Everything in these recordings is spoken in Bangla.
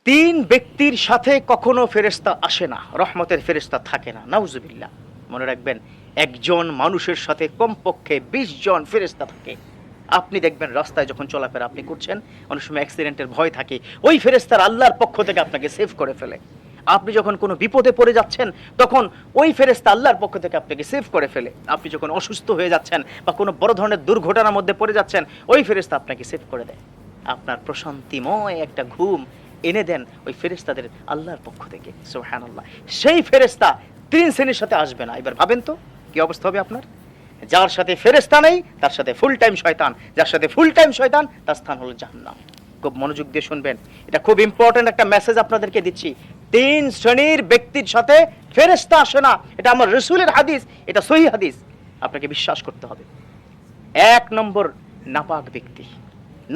তিন ব্যক্তির সাথে কখনো ফেরেশতা আসে না, রহমতের ফেরেশতা থাকে না, নাউজুবিল্লাহ। মনে রাখবেন, একজন মানুষের সাথে কমপক্ষে ২০ জন ফেরেশতা থাকে। আপনি দেখবেন রাস্তায় যখন চলাফেরা আপনি করছেন, অনেক সময় অ্যাক্সিডেন্টের ভয় থাকে, ওই ফেরেশতারা আল্লাহর পক্ষ থেকে আপনাকে সেভ করে ফেলে। আপনি যখন কোনো বিপদে পড়ে যাচ্ছেন, তখন ওই ফেরেশতা আল্লাহর পক্ষ থেকে আপনাকে সেভ করে ফেলে। আপনি যখন অসুস্থ হয়ে যাচ্ছেন বা কোনো বড় ধরনের দুর্ঘটনার মধ্যে পড়ে যাচ্ছেন, ওই ফেরেশতা আপনাকে সেভ করে দেয়। আপনার প্রশান্তিময় একটা ঘুম এনে দেন ওই ফেরেশতাদের আল্লাহর পক্ষ থেকে, সুবহানাল্লাহ। সেই ফেরেশতা তিন শ্রেণীর সাথে আসবে না। এবার ভাবেন তো কি অবস্থা হবে আপনার। যার সাথে ফেরেশতা নেই তার সাথে ফুল টাইম শয়তান, যার সাথে ফুল টাইম শয়তান তার স্থান হলো জাহান্নাম। খুব মনোযোগ দিয়ে শুনবেন, এটা খুব ইম্পর্টেন্ট একটা মেসেজ আপনাদেরকে দিচ্ছি। তিন শ্রেণীর ব্যক্তির সাথে ফেরেশতা আসে না, এটা আমার রাসূলের হাদিস, এটা সহিহ হাদিস, আপনাকে বিশ্বাস করতে হবে। এক নম্বর, নাপাক ব্যক্তি।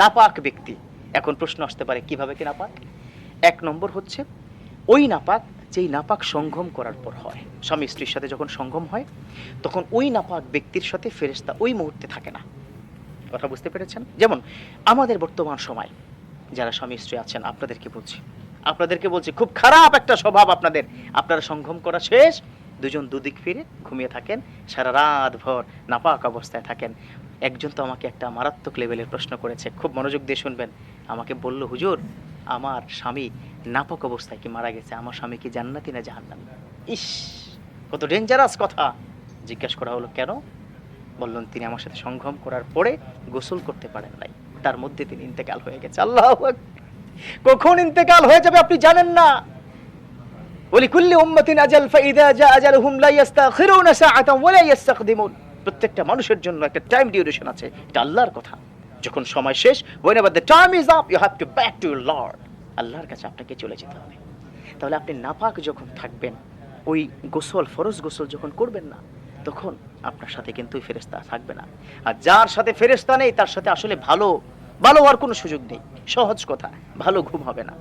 নাপাক ব্যক্তি। এখন প্রশ্ন আসতে পারে কিভাবে কি নাপাক। এক নম্বর হচ্ছে ওই নাপাক যেই নাপাক সঙ্গম করার পর হয়। স্বামী স্ত্রীর সাথে যখন সঙ্গম হয় তখন ওই নাপাক ব্যক্তির সাথে ফেরেশতা ওই মুহূর্তে থাকে না। কথা বুঝতে পেরেছেন? যেমন আমাদের বর্তমান সময় যারা স্বামী স্ত্রী আছেন আপনাদেরকে বলছি খুব খারাপ একটা স্বভাব আপনাদের। আপনারা সঙ্গম করা শেষ, দুজন দুদিক ফিরে ঘুমিয়ে থাকেন, সারা রাত ভর নাপাক অবস্থায় থাকেন। একজন তো আমাকে একটা মারাত্মক লেভেলের প্রশ্ন করেছে, খুব মনোযোগ দিয়ে শুনবেন। আমাকে বলল, হুজুর আমার স্বামী নাপাক অবস্থায় কি মারা গেছে, আমার স্বামী কি জান্নাতি না জাহান্নামী? ইস, কত ডেঞ্জারাস কথা। জিজ্ঞাসা করা হলো কেন? বললেন তিনি আমার সাথে সঙ্গম করার পরে গোসল করতে পারেন নাই, তার মধ্যে তিনি ইন্তেকাল হয়ে গেছে। আল্লাহু আকবার। কখন ইন্তেকাল হয়ে যাবে আপনি জানেন না। ওয়ালিকুল্লি উম্মাতিন আজাল ফাইযা জা আজালুহুম লা ইস্তাখিরুনা সাআতান ওয়া লা ইস্তাকদিমুন। প্রত্যেকটা মানুষের জন্য একটা টাইম ডিউরেশন আছে, এটা আল্লাহর কথা। যখন সময় শেষ, whenever the time is up you have to back to your Lord, আল্লাহর কাছে আপনাকে চলে যেতে হবে। তাহলে আপনি নাপাক যখন থাকবেন, ওই গোসল, ফরজ গোসল যখন করবেন না, তখন আপনার সাথে কিন্তু ওই ফেরেশতা থাকবে না। আর যার সাথে ফেরেশতা নেই তার সাথে আসলে ভালো হওয়ার কোনো সুযোগ নেই। সহজ কথা, ভালো ঘুম হবে না।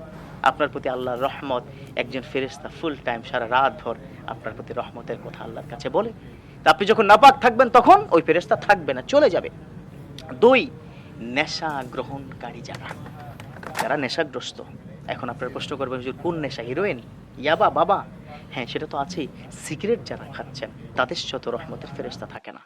আপনার প্রতি আল্লাহর রহমত, একজন ফেরেশতা ফুল টাইম সারা রাত ভর আপনার প্রতি রহমতের কথা আল্লাহর কাছে বলে। তা আপনি যখন নাপাক থাকবেন তখন ওই ফেরেশতা থাকবে না, চলে যাবে। দুই, নেশা গ্রহণকারী যারা নেশাগ্রস্ত। এখন আপনারা প্রশ্ন করবেন, হুজুর কোন নেশা, হিরোইন, ইয়াবা, বাবা? হ্যাঁ, সেটা তো আছেই। সিগারেট যারা খাচ্ছেন তাদের সাথে রহমতের ফেরেশতা থাকে না।